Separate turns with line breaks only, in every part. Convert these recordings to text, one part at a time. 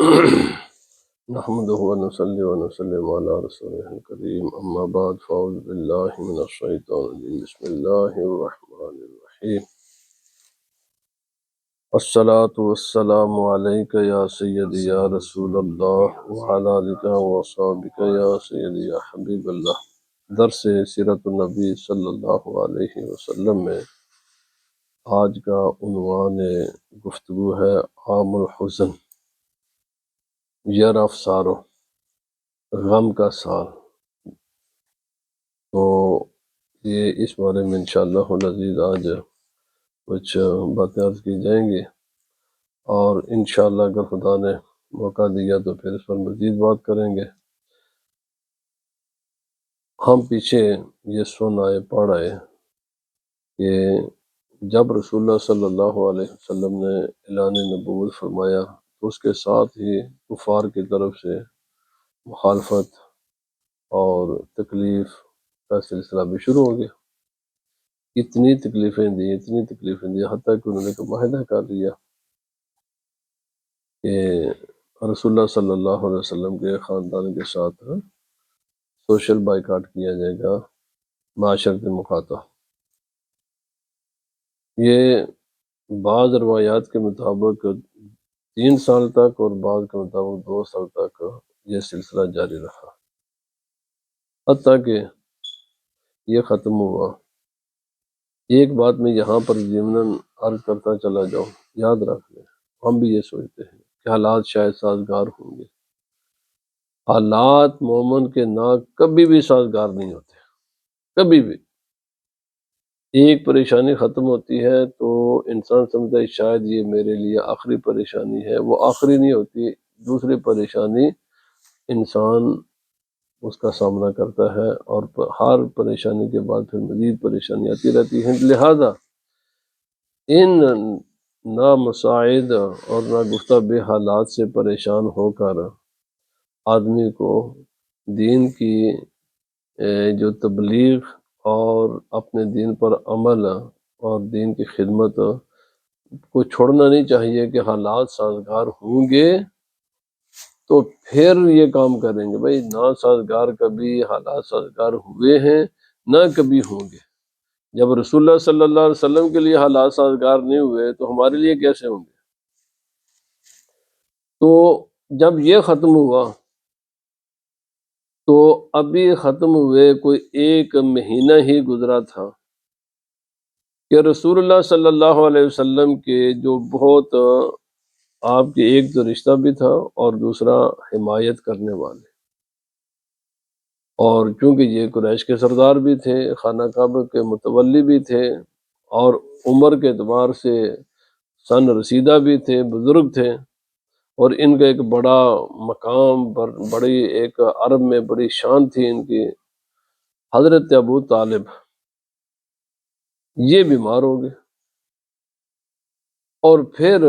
نحمده ونصلي ونسلم على رسوله الكريم أما بعد فأعوذ بالله من الشيطان الرجيم بسم الله الرحمن الرحيم الصلاة والسلام عليك يا سيدي يا رسول الله وعلى آلك وصحبك يا سيدي يا حبيب الله۔ درس سیرت النبی صلی اللہ علیہ وسلم میں آج کا عنوان گفتگو ہے عام الحزن، ایئر آف سارو، غم کا سال۔ تو یہ اس بارے میں انشاءاللہ العزیز آج کچھ باتیں عرض کی جائیں گی، اور انشاءاللہ اگر خدا نے موقع دیا تو پھر اس پر مزید بات کریں گے۔ ہم پیچھے یہ سنائے پڑھ آئے کہ جب رسول اللہ صلی اللہ علیہ وسلم نے اعلان نبوت فرمایا تو اس کے ساتھ ہی کفار کی طرف سے مخالفت اور تکلیف کا سلسلہ بھی شروع ہو گیا۔ اتنی تکلیفیں دی حتیٰ کہ انہوں نے ایک معاہدہ کر لیا کہ رسول اللہ صلی اللہ علیہ وسلم کے خاندان کے ساتھ سوشل بائیکاٹ کیا جائے گا، معاشرتی مقاطعہ۔ یہ بعض روایات کے مطابق 3 سال تک اور بعض کے مطابق 2 سال تک یہ سلسلہ جاری رہا، حتیٰ کہ یہ ختم ہوا۔ ایک بات میں یہاں پر ضمناً عرض کرتا چلا جاؤں، یاد رکھ لیں، ہم بھی یہ سوچتے ہیں کہ حالات شاید سازگار ہوں گے۔ حالات مومن کے نا کبھی بھی سازگار نہیں ہوتے، کبھی بھی۔ ایک پریشانی ختم ہوتی ہے تو انسان سمجھتا ہے شاید یہ میرے لیے آخری پریشانی ہے، وہ آخری نہیں ہوتی، دوسری پریشانی انسان اس کا سامنا کرتا ہے، اور ہر پریشانی کے بعد پھر مزید پریشانی آتی رہتی ہے۔ لہذا ان نامساعد اور ناگفتہ بے حالات سے پریشان ہو کر آدمی کو دین کی جو تبلیغ اور اپنے دین پر عمل اور دین کی خدمت کو چھوڑنا نہیں چاہیے کہ حالات سازگار ہوں گے تو پھر یہ کام کریں گے۔ بھائی نہ سازگار کبھی حالات سازگار ہوئے ہیں نہ کبھی ہوں گے۔ جب رسول اللہ صلی اللہ علیہ وسلم کے لیے حالات سازگار نہیں ہوئے تو ہمارے لیے کیسے ہوں گے؟ تو جب یہ ختم ہوا تو ابھی ختم ہوئے کوئی 1 مہینہ ہی گزرا تھا کہ رسول اللہ صلی اللہ علیہ وسلم کے جو بہت آپ کے ایک تو رشتہ بھی تھا اور دوسرا حمایت کرنے والے، اور چونکہ یہ قریش کے سردار بھی تھے، خانہ کعبہ کے متولی بھی تھے، اور عمر کے اعتبار سے سن رسیدہ بھی تھے، بزرگ تھے، اور ان کا ایک بڑا مقام، بڑی ایک عرب میں بڑی شان تھی ان کی۔ حضرت ابو طالب یہ بیمار ہو گئے، اور پھر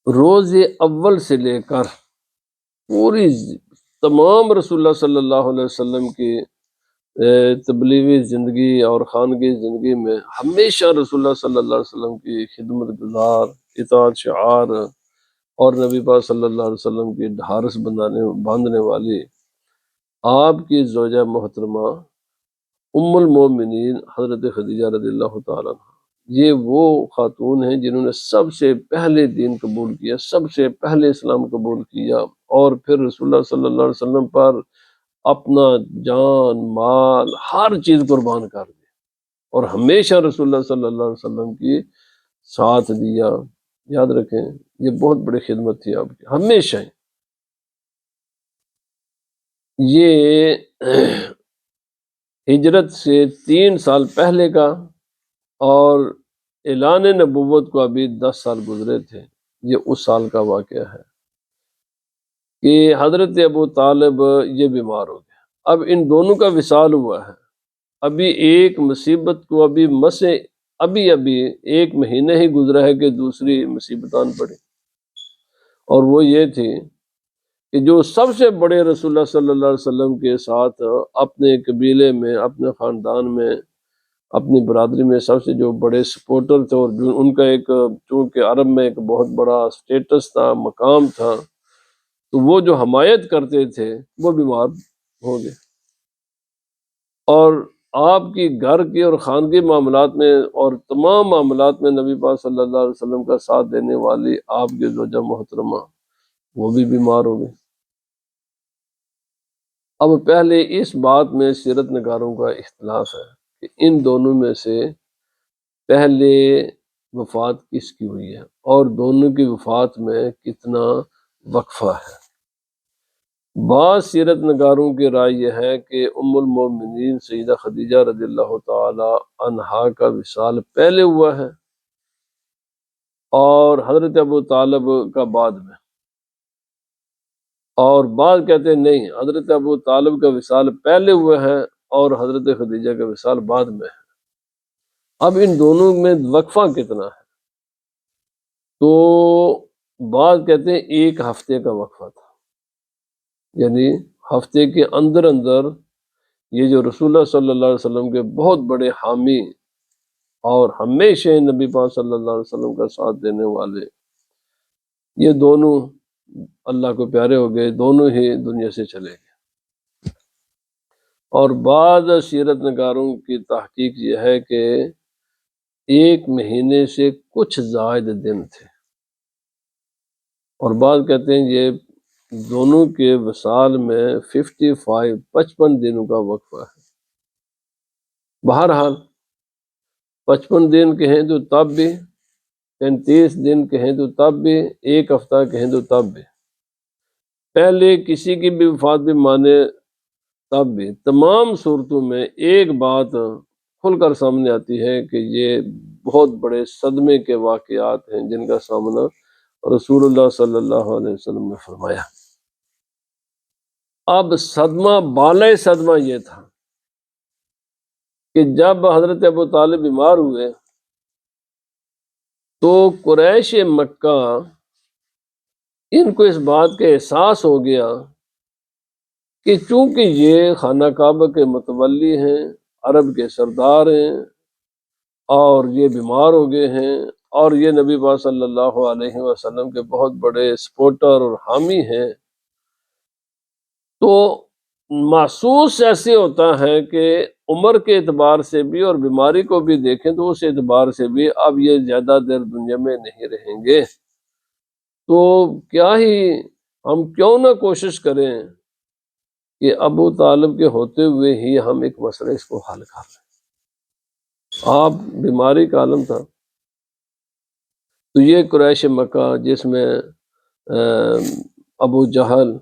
روز اول سے لے کر پوری تمام رسول اللہ صلی اللہ علیہ وسلم کی تبلیغی زندگی اور خانگی زندگی میں ہمیشہ رسول اللہ صلی اللہ علیہ وسلم کی خدمت گزار، اطاعت شعار، اور نبی پاک صلی اللہ علیہ وسلم کی ڈھارس باندھنے والی آپ کی زوجہ محترمہ ام المومنین حضرت خدیجہ رضی اللہ تعالیٰ عنہ، یہ وہ خاتون ہیں جنہوں نے سب سے پہلے دین قبول کیا، سب سے پہلے اسلام قبول کیا، اور پھر رسول اللہ صلی اللہ علیہ وسلم پر اپنا جان، مال، ہر چیز قربان کر دی، اور ہمیشہ رسول اللہ صلی اللہ علیہ وسلم کی ساتھ دیا۔ یاد رکھیں یہ بہت بڑی خدمت تھی آپ کی، ہمیشہ ہی۔ یہ ہجرت سے 3 سال پہلے کا، اور اعلان نبوت کو ابھی 10 سال گزرے تھے۔ یہ اس سال کا واقعہ ہے کہ حضرت ابو طالب یہ بیمار ہو گیا۔ اب ان دونوں کا وصال ہوا ہے، ابھی ایک مصیبت کو ابھی 1 مہینہ ہی گزرا ہے کہ دوسری مصیبتان پڑی، اور وہ یہ تھی کہ جو سب سے بڑے رسول اللہ صلی اللہ علیہ وسلم کے ساتھ اپنے قبیلے میں، اپنے خاندان میں اپنی برادری میں سب سے جو بڑے سپورٹر تھے، اور جو ان کا ایک چونکہ عرب میں ایک بہت بڑا سٹیٹس تھا، مقام تھا، تو وہ جو حمایت کرتے تھے وہ بیمار ہو گئے۔ اور آپ کی گھر کی اور خاندگی معاملات میں اور تمام معاملات میں نبی پاک صلی اللہ علیہ وسلم کا ساتھ دینے والی آپ کی زوجہ محترمہ وہ بھی بیمار ہو گئی۔ اب پہلے اس بات میں سیرت نگاروں کا اختلاف ہے کہ ان دونوں میں سے پہلے وفات کس کی ہوئی ہے اور دونوں کی وفات میں کتنا وقفہ ہے۔ بعض سیرت نگاروں کی رائے یہ ہے کہ ام المومنین سیدہ خدیجہ رضی اللہ تعالی عنہا کا وصال پہلے ہوا ہے اور حضرت ابو طالب کا بعد میں، اور بعض کہتے ہیں نہیں، حضرت ابو طالب کا وصال پہلے ہوا ہے اور حضرت خدیجہ کا وصال بعد میں ہے۔ اب ان دونوں میں وقفہ کتنا ہے؟ تو بعض کہتے ہیں 1 ہفتے کا وقفہ تھا، یعنی ہفتے کے اندر اندر یہ جو رسول اللہ صلی اللہ علیہ وسلم کے بہت بڑے حامی اور ہمیشہ نبی پاک صلی اللہ علیہ وسلم کا ساتھ دینے والے، یہ دونوں اللہ کو پیارے ہو گئے، دونوں ہی دنیا سے چلے گئے۔ اور بعض سیرت نگاروں کی تحقیق یہ ہے کہ 1 مہینے سے کچھ زائد دن تھے، اور بعض کہتے ہیں یہ دونوں کے وصال میں 55 دنوں کا وقفہ ہے۔ بہرحال 55 دن کہیں تو تب بھی، 35 دن کہیں تو تب بھی، 1 ہفتہ کہیں تو تب بھی، پہلے کسی کی بھی وفات بھی مانے تب بھی، تمام صورتوں میں ایک بات کھل کر سامنے آتی ہے کہ یہ بہت بڑے صدمے کے واقعات ہیں جن کا سامنا رسول اللہ صلی اللہ علیہ وسلم نے فرمایا۔ اب صدمہ بالائے صدمہ یہ تھا کہ جب حضرت ابو طالب بیمار ہوئے تو قریش مکہ ان کو اس بات کا احساس ہو گیا کہ چونکہ یہ خانہ کعبہ کے متولی ہیں، عرب کے سردار ہیں، اور یہ بیمار ہو گئے ہیں، اور یہ نبی پاک صلی اللہ علیہ وسلم کے بہت بڑے سپورٹر اور حامی ہیں، تو محسوس ایسے ہوتا ہے کہ عمر کے اعتبار سے بھی اور بیماری کو بھی دیکھیں تو اس اعتبار سے بھی اب یہ زیادہ دیر دنیا میں نہیں رہیں گے، تو کیا ہی ہم کیوں نہ کوشش کریں کہ ابو طالب کے ہوتے ہوئے ہی ہم ایک مسئلہ اس کو حل کر لیں۔ آپ بیماری کا عالم تھا، تو یہ قریش مکہ جس میں ابو جہل،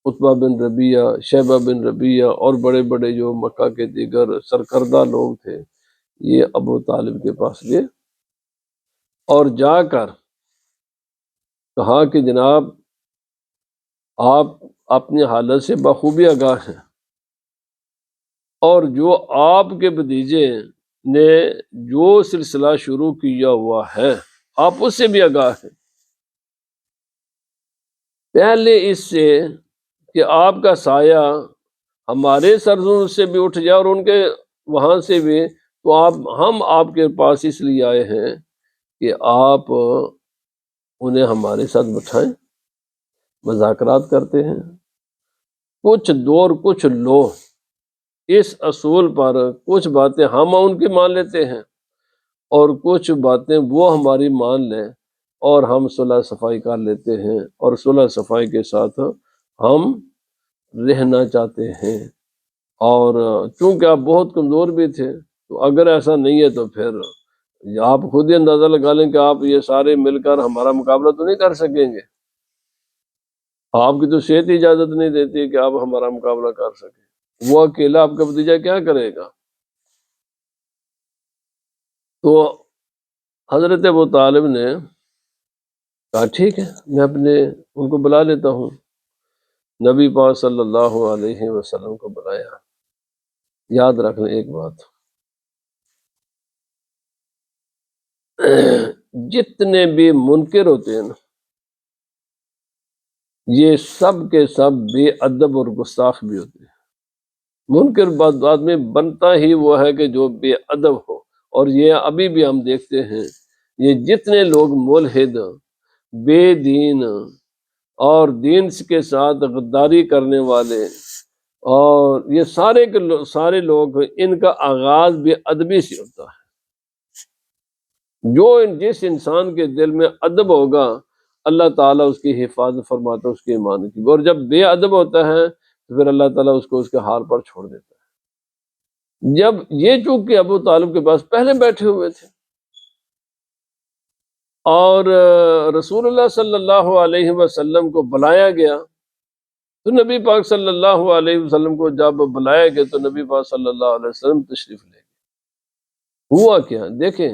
عتبہ بن ربیعہ، شیبہ بن ربیعہ اور بڑے بڑے جو مکہ کے دیگر سرکردہ لوگ تھے، یہ ابو طالب کے پاس گئے اور جا کر کہا کہ جناب آپ اپنی حالت سے بخوبی آگاہ ہیں، اور جو آپ کے بھتیجے نے جو سلسلہ شروع کیا ہوا ہے آپ اس سے بھی آگاہ ہیں، پہلے اس سے کہ آپ کا سایہ ہمارے سرزوں سے بھی اٹھ جائے اور ان کے وہاں سے بھی، تو ہم آپ کے پاس اس لیے آئے ہیں کہ آپ انہیں ہمارے ساتھ بٹھائیں، مذاکرات کرتے ہیں، کچھ دور کچھ لو، اس اصول پر کچھ باتیں ہم ان کی مان لیتے ہیں اور کچھ باتیں وہ ہماری مان لیں، اور ہم صلح صفائی کر لیتے ہیں، اور صلح صفائی کے ساتھ ہم رہنا چاہتے ہیں۔ اور چونکہ آپ بہت کمزور بھی تھے، تو اگر ایسا نہیں ہے تو پھر آپ خود ہی اندازہ لگا لیں کہ آپ یہ سارے مل کر ہمارا مقابلہ تو نہیں کر سکیں گے، آپ کی تو صحت اجازت نہیں دیتی کہ آپ ہمارا مقابلہ کر سکیں، وہ اکیلا آپ کا بھتیجا کیا کرے گا؟ تو حضرت ابو طالب نے کہا ٹھیک ہے، میں ان کو بلا لیتا ہوں۔ نبی پاک صلی اللہ علیہ وسلم کو بلایا۔ یاد رکھ لیں ایک بات، جتنے بھی منکر ہوتے ہیں نا، یہ سب کے سب بے ادب اور گستاخ بھی ہوتے ہیں، منکر بات آدمی بنتا ہی وہ ہے کہ جو بے ادب ہو، اور یہ ابھی بھی ہم دیکھتے ہیں، یہ جتنے لوگ ملحد، بے دین اور دین کے ساتھ غداری کرنے والے، اور یہ سارے کے سارے لوگ، ان کا آغاز بے ادبی سے ہوتا ہے۔ جس انسان کے دل میں ادب ہوگا، اللہ تعالیٰ اس کی حفاظت فرماتا ہے، اس کے ایمان کی، اور جب بے ادب ہوتا ہے تو پھر اللہ تعالیٰ اس کو اس کے حال پر چھوڑ دیتا ہے۔ جب یہ چونکہ ابو طالب کے پاس پہلے بیٹھے ہوئے تھے، اور رسول اللہ صلی اللہ علیہ وسلم کو بلایا گیا، تو نبی پاک صلی اللہ علیہ وسلم کو جب بلایا گیا تو نبی پاک صلی اللہ علیہ وسلم تشریف لے گئے۔ ہوا کیا دیکھیں،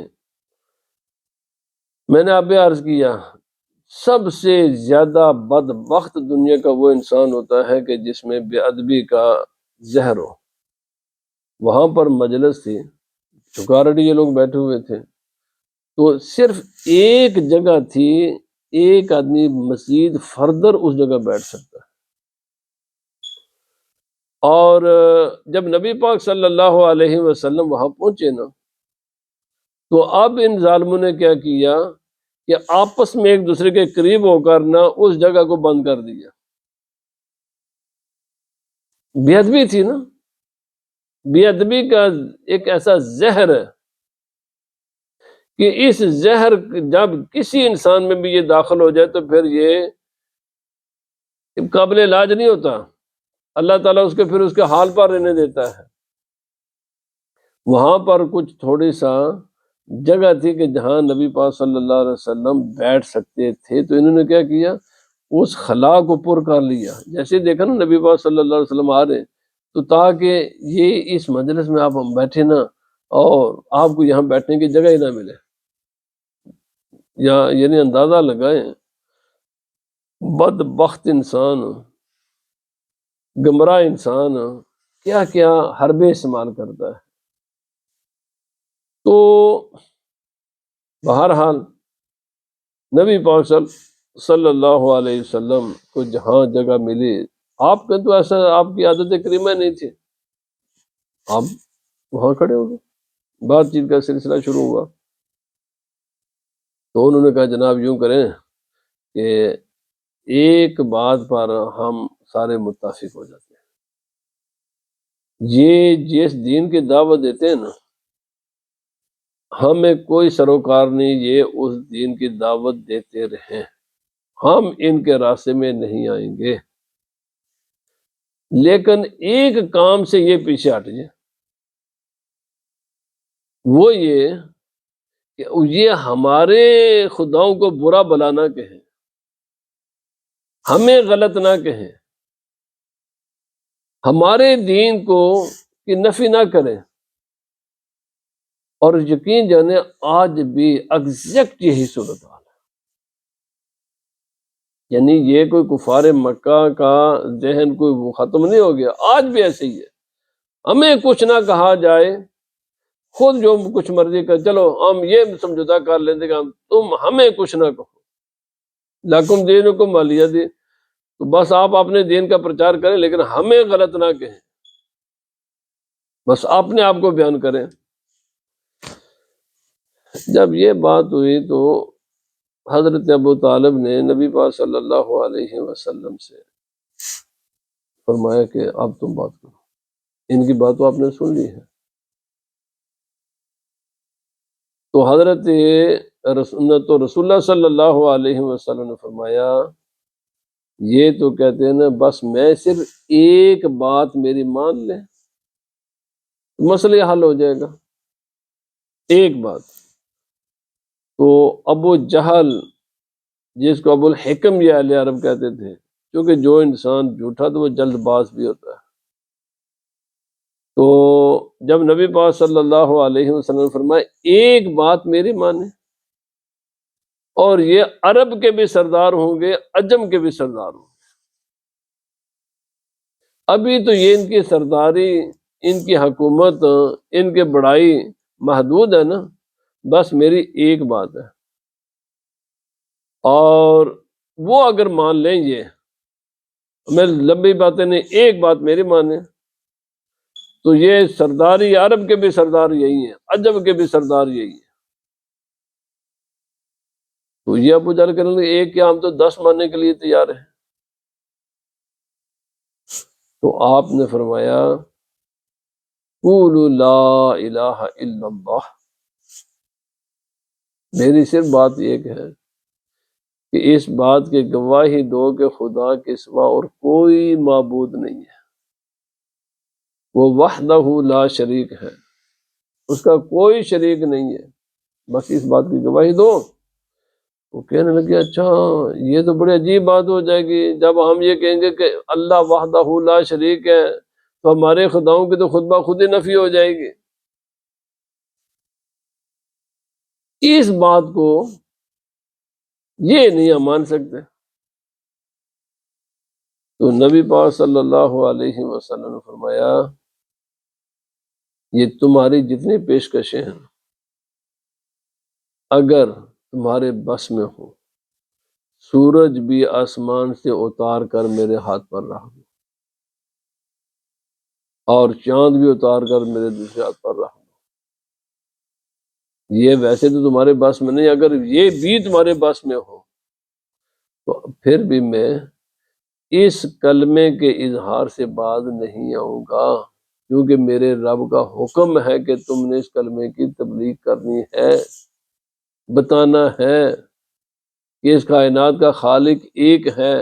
میں نے ابھی عرض کیا، سب سے زیادہ بدبخت دنیا کا وہ انسان ہوتا ہے کہ جس میں بے ادبی کا زہر ہو۔ وہاں پر مجلس تھی، چکارڈی یہ لوگ بیٹھے ہوئے تھے، تو صرف ایک جگہ تھی، ایک آدمی مزید فردر اس جگہ بیٹھ سکتا ہے۔ اور جب نبی پاک صلی اللہ علیہ وسلم وہاں پہنچے نا، تو اب ان ظالموں نے کیا کیا کہ آپس میں ایک دوسرے کے قریب ہو کر نہ اس جگہ کو بند کر دیا۔ بے ادبی تھی نا، بے ادبی کا ایک ایسا زہر ہے کہ اس زہر جب کسی انسان میں بھی یہ داخل ہو جائے تو پھر یہ قابل علاج نہیں ہوتا، اللہ تعالیٰ اس کے پھر اس کے حال پر رہنے دیتا ہے۔ وہاں پر کچھ تھوڑی سا جگہ تھی کہ جہاں نبی پاک صلی اللہ علیہ وسلم بیٹھ سکتے تھے، تو انہوں نے کیا کیا، اس خلا کو پر کر لیا۔ جیسے دیکھا نا نبی پاک صلی اللہ علیہ وسلم آ رہے، تو تاکہ یہ اس مجلس میں آپ بیٹھے نا، اور آپ کو یہاں بیٹھنے کی جگہ ہی نہ ملے، یا یعنی اندازہ لگائیں بدبخت انسان، گمراہ انسان کیا کیا حربے استعمال کرتا ہے۔ تو بہرحال نبی پاک صلی اللہ علیہ وسلم کو جہاں جگہ ملی، آپ کا تو ایسا آپ کی عادت کریمہ نہیں تھی، آپ وہاں کھڑے ہو گئے، بات چیت کا سلسلہ شروع ہوا۔ تو انہوں نے کہا جناب یوں کریں کہ ایک بات پر ہم سارے متفق ہو جاتے ہیں، یہ جس دین کی دعوت دیتے ہیں نا، ہمیں کوئی سروکار نہیں، یہ اس دین کی دعوت دیتے رہیں، ہم ان کے راستے میں نہیں آئیں گے، لیکن ایک کام سے یہ پیچھے ہٹ جائے، وہ یہ کہ یہ ہمارے خداؤں کو برا بلا نہ کہیں، ہمیں غلط نہ کہیں، ہمارے دین کو کی نفی نہ کریں۔ اور یقین جانے آج بھی ایگزیکٹ یہی صورت حال ہے، یعنی یہ کوئی کفار مکہ کا ذہن کوئی وہ ختم نہیں ہو گیا، آج بھی ایسے ہی ہے، ہمیں کچھ نہ کہا جائے، خود جو کچھ مرضی کر، چلو ہم یہ سمجھوتا کر لیتے کہ تم ہمیں کچھ نہ کہو، لکم دینکم ولیہ دین، تو بس آپ اپنے دین کا پرچار کریں لیکن ہمیں غلط نہ کہیں، بس اپنے آپ کو بیان کریں۔ جب یہ بات ہوئی تو حضرت ابو طالب نے نبی پاک صلی اللہ علیہ وسلم سے فرمایا کہ اب تم بات کرو، ان کی بات تو آپ نے سن لی ہے۔ تو حضرت رسول اللہ صلی اللہ علیہ وسلم نے فرمایا، یہ تو کہتے ہیں نا بس میں صرف ایک بات میری مان لیں مسئلہ حل ہو جائے گا، ایک بات۔ تو ابو جہل، جس کو ابو الحکم یا اہل عرب کہتے تھے، کیونکہ جو انسان جھوٹا تو وہ جلد باز بھی ہوتا ہے، تو جب نبی پاک صلی اللہ علیہ وسلم نے فرمایا ایک بات میری مانے، اور یہ عرب کے بھی سردار ہوں گے، عجم کے بھی سردار ہوں گے، ابھی تو یہ ان کی سرداری، ان کی حکومت، ان کے بڑائی محدود ہے نا، بس میری ایک بات ہے، اور وہ اگر مان لیں، یہ میں لمبی باتیں نہیں، ایک بات میری مانیں، تو یہ سرداری عرب کے بھی سردار یہی ہیں، عجب کے بھی سردار یہی ہیں۔ تو یہ ابو جہل کریں گے ایک کیا، ہم تو 10 ماننے کے لیے تیار ہیں۔ تو آپ نے فرمایا قولوا لا الہ الا اللہ، میری صرف بات ایک ہے کہ اس بات کی گواہی دو کہ خدا کے سوا اور کوئی معبود نہیں ہے، وہ وحدہ لا شریک ہے، اس کا کوئی شریک نہیں ہے، بس اس بات کی گواہی دو۔ وہ کہنے لگے اچھا یہ تو بڑی عجیب بات ہو جائے گی، جب ہم یہ کہیں گے کہ اللہ وحدہ لا شریک ہے تو ہمارے خداؤں کی تو خود بخود ہی نفی ہو جائے گی۔ اس بات کو یہ نہیں ہم مان سکتے۔ تو نبی پاک صلی اللہ علیہ وسلم نے فرمایا یہ تمہاری جتنی پیشکشیں ہیں اگر تمہارے بس میں ہو، سورج بھی آسمان سے اتار کر میرے ہاتھ پر رکھ دو اور چاند بھی اتار کر میرے دوسرے ہاتھ پر رکھ دو، یہ ویسے تو تمہارے بس میں نہیں، اگر یہ بھی تمہارے بس میں ہو تو پھر بھی میں اس کلمے کے اظہار سے باز نہیں آؤں گا، کیونکہ میرے رب کا حکم ہے کہ تم نے اس کلمے کی تبلیغ کرنی ہے، بتانا ہے کہ اس کائنات کا خالق ایک ہے،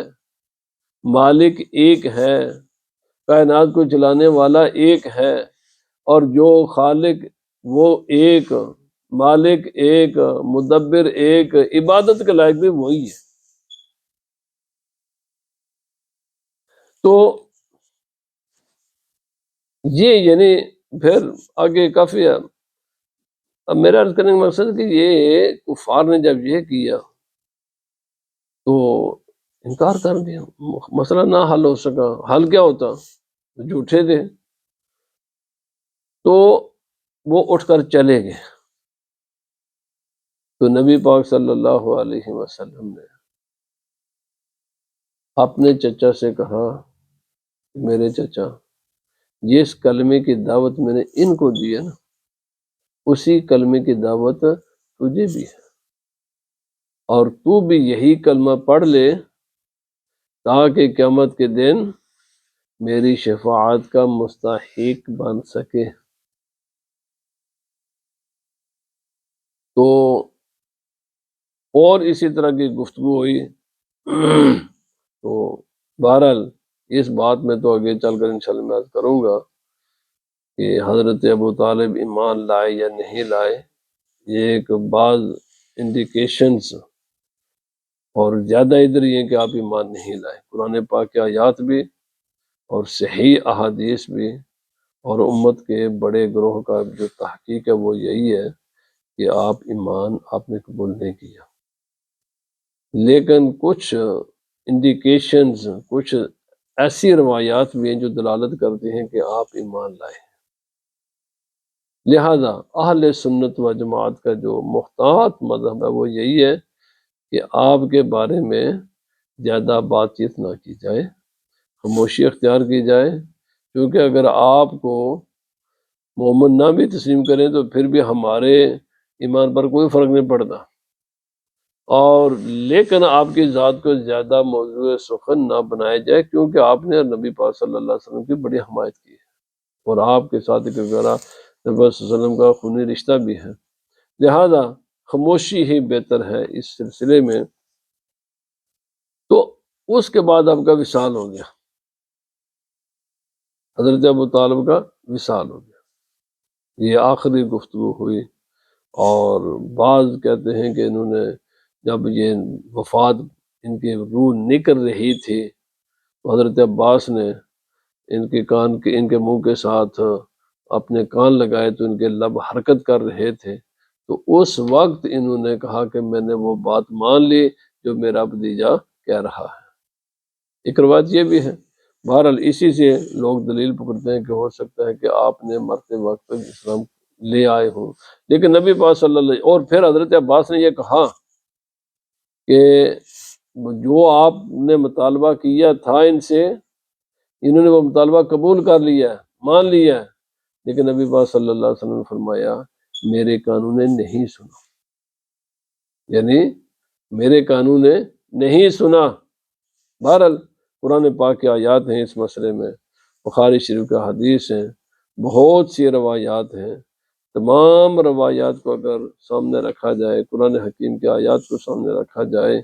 مالک ایک ہے، کائنات کو چلانے والا ایک ہے، اور جو خالق وہ ایک، مالک ایک، مدبر ایک، عبادت کے لائق بھی وہی ہے۔ تو یہ یعنی پھر آگے کافی ہے۔ اب میرا عرض کرنے کا مقصد کہ یہ کفار نے جب یہ کیا تو انکار کر دیا، مسئلہ نہ حل ہو سکا، حل کیا ہوتا، جھوٹے تھے تو وہ اٹھ کر چلے گئے۔ تو نبی پاک صلی اللہ علیہ وسلم نے اپنے چچا سے کہا میرے چچا جس کلمے کی دعوت میں نے ان کو دی ہے نا اسی کلمے کی دعوت تجھے بھی ہے، اور تو بھی یہی کلمہ پڑھ لے تاکہ قیامت کے دن میری شفاعت کا مستحق بن سکے۔ تو اور اسی طرح کی گفتگو ہوئی۔ تو بہرحال اس بات میں تو آگے چل کر انشاءاللہ میں عرض کروں گا کہ حضرت ابو طالب ایمان لائے یا نہیں لائے، یہ ایک بعض انڈیکیشنز اور زیادہ ادھر یہ کہ آپ ایمان نہیں لائے، قرآن پاک کی آیات بھی اور صحیح احادیث بھی، اور امت کے بڑے گروہ کا جو تحقیق ہے وہ یہی ہے کہ آپ ایمان آپ نے قبول نہیں کیا، لیکن کچھ انڈیکیشنز، کچھ ایسی روایات بھی ہیں جو دلالت کرتے ہیں کہ آپ ایمان لائے۔ لہذا اہل سنت و جماعت کا جو محتاط مذہب ہے وہ یہی ہے کہ آپ کے بارے میں زیادہ بات چیت نہ کی جائے، خاموشی اختیار کی جائے، کیونکہ اگر آپ کو مومن نہ بھی تسلیم کریں تو پھر بھی ہمارے ایمان پر کوئی فرق نہیں پڑتا، اور لیکن آپ کی ذات کو زیادہ موضوع سخن نہ بنایا جائے، کیونکہ آپ نے نبی پاک صلی اللہ علیہ وسلم کی بڑی حمایت کی ہے، اور آپ کے ساتھ ایک وغیرہ نبی صلی اللہ علیہ وسلم کا خونی رشتہ بھی ہے، لہذا خاموشی ہی بہتر ہے اس سلسلے میں۔ تو اس کے بعد آپ کا وصال ہو گیا، حضرت ابو طالب کا وصال ہو گیا، یہ آخری گفتگو ہوئی۔ اور بعض کہتے ہیں کہ انہوں نے جب یہ وفات ان کی روح نکل رہی تھی تو حضرت عباس نے ان کے منہ کے ساتھ اپنے کان لگائے تو ان کے لب حرکت کر رہے تھے، تو اس وقت انہوں نے کہا کہ میں نے وہ بات مان لی جو میرا بھتیجا کہہ رہا ہے۔ ایک روایت یہ بھی ہے۔ بہرحال اسی سے لوگ دلیل پکڑتے ہیں کہ ہو سکتا ہے کہ آپ نے مرتے وقت اسلام لے آئے ہوں، لیکن نبی پاک صلی اللہ علیہ، اور پھر حضرت عباس نے یہ کہا کہ جو آپ نے مطالبہ کیا تھا ان سے، انہوں نے وہ مطالبہ قبول کر لیا ہے، مان لیا ہے، لیکن نبی پاک صلی اللہ علیہ وسلم نے فرمایا میرے کانوں نے نہیں سنا، یعنی میرے کانوں نے نہیں سنا۔ بہرحال قرآن پاک کی آیات ہیں اس مسئلے میں، بخاری شریف کا حدیث ہیں، بہت سی روایات ہیں۔ تمام روایات کو اگر سامنے رکھا جائے، قرآن حکیم کی آیات کو سامنے رکھا جائے،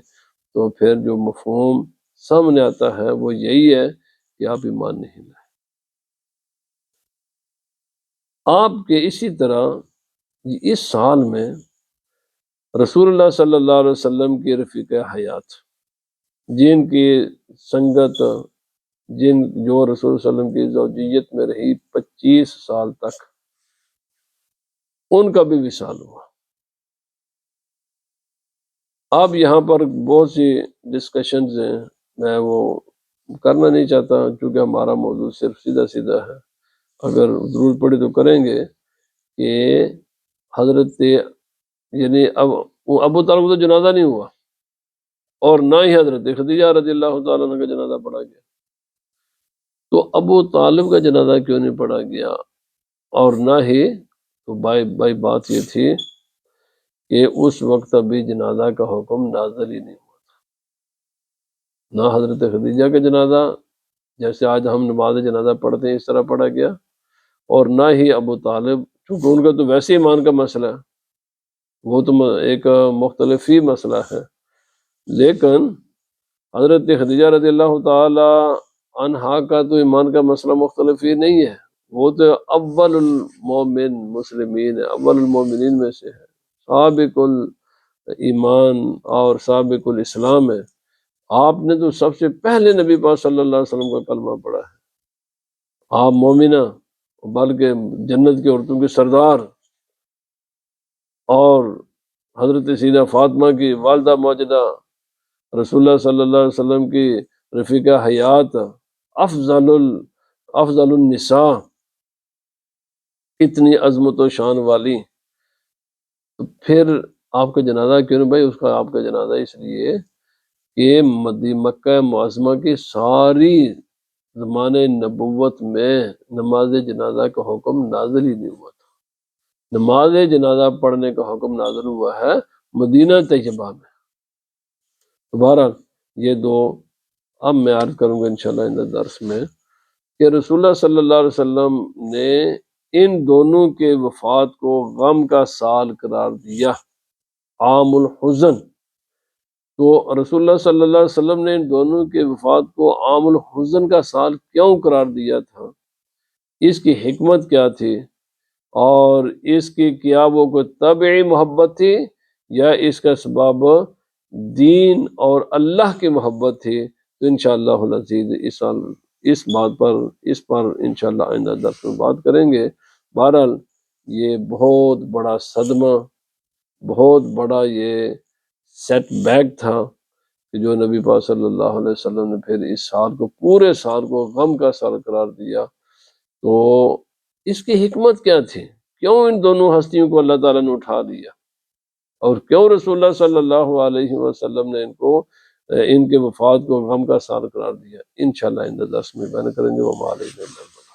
تو پھر جو مفہوم سامنے آتا ہے وہ یہی ہے کہ آپ ایمان نہیں لائے۔ آپ کے اسی طرح اس سال میں رسول اللہ صلی اللہ علیہ وسلم کی رفیق حیات، جن کی سنگت، جو رسول صلی اللہ علیہ وسلم کی زوجیت میں رہی 25 سال تک، ان کا بھی وصال ہوا۔ اب یہاں پر بہت سی ڈسکشنز ہیں، میں وہ کرنا نہیں چاہتا کیونکہ ہمارا موضوع صرف سیدھا سیدھا ہے، اگر ضرورت پڑی تو کریں گے کہ حضرت یعنی ابو طالب کا جنازہ نہیں ہوا، اور نہ ہی حضرت خدیجہ رضی اللہ تعالیٰ عنہ کا جنازہ پڑھا گیا، تو ابو طالب کا جنازہ کیوں نہیں پڑھا گیا؟ اور نہ ہی تو بائی بات یہ تھی کہ اس وقت ابھی جنازہ کا حکم نازل ہی نہیں ہوا، نہ حضرت خدیجہ کا جنازہ جیسے آج ہم نماز جنازہ پڑھتے ہیں اس طرح پڑھا گیا، اور نہ ہی ابو طالب، چونکہ ان کا تو ویسے ایمان کا مسئلہ ہے، وہ تو ایک مختلف ہی مسئلہ ہے، لیکن حضرت خدیجہ رضی اللہ تعالی عنہا کا تو ایمان کا مسئلہ مختلف ہی نہیں ہے، وہ تو اول المومن مسلمین ہے، اول المومنین میں سے ہے، سابق الایمان اور سابق الاسلام ہے۔ آپ نے تو سب سے پہلے نبی پاک صلی اللہ علیہ وسلم کا کلمہ پڑھا ہے، آپ مومنہ، بلکہ جنت کی عورتوں کے سردار، اور حضرت سیدہ فاطمہ کی والدہ موجدہ، رسول اللہ صلی اللہ علیہ وسلم کی رفیقہ حیات، افضل النساء، اتنی عظمت و شان والی، تو پھر آپ کا جنازہ کیوں نہیں؟ بھائی اس کا آپ کا جنازہ اس لیے کہ مکہ معظمہ کی ساری زمان نبوت میں نماز جنازہ کا حکم نازل ہی نہیں ہوا تھا، نماز جنازہ پڑھنے کا حکم نازل ہوا ہے مدینہ طیبہ میں۔ دوبارہ یہ دو اب میں عرض کروں گا انشاءاللہ ان درس میں کہ رسول اللہ صلی اللہ علیہ وسلم نے ان دونوں کے وفات کو غم کا سال قرار دیا، عام الحزن۔ تو رسول اللہ صلی اللہ علیہ وسلم نے ان دونوں کے وفات کو عام الحزن کا سال کیوں قرار دیا تھا؟ اس کی حکمت کیا تھی؟ اور اس کی کیا وہ کوئی طبعی محبت تھی یا اس کا سبب دین اور اللہ کی محبت تھی؟ تو انشاءاللہ العزیز اس بات پر انشاءاللہ آئندہ درس میں بات کریں گے۔ بہرحال یہ بہت بڑا صدمہ، بہت بڑا یہ سیٹ بیک تھا کہ جو نبی پاک صلی اللہ علیہ وسلم نے پھر اس سال کو، پورے سال کو غم کا سال قرار دیا۔ تو اس کی حکمت کیا تھی؟ کیوں ان دونوں ہستیوں کو اللہ تعالیٰ نے اٹھا دیا، اور کیوں رسول اللہ صلی اللہ علیہ وسلم نے ان کے وفات کو غم کا سال قرار دیا؟ انشاءاللہ ان درس میں بیان کریں گے۔ وما علینا الا البلاغ۔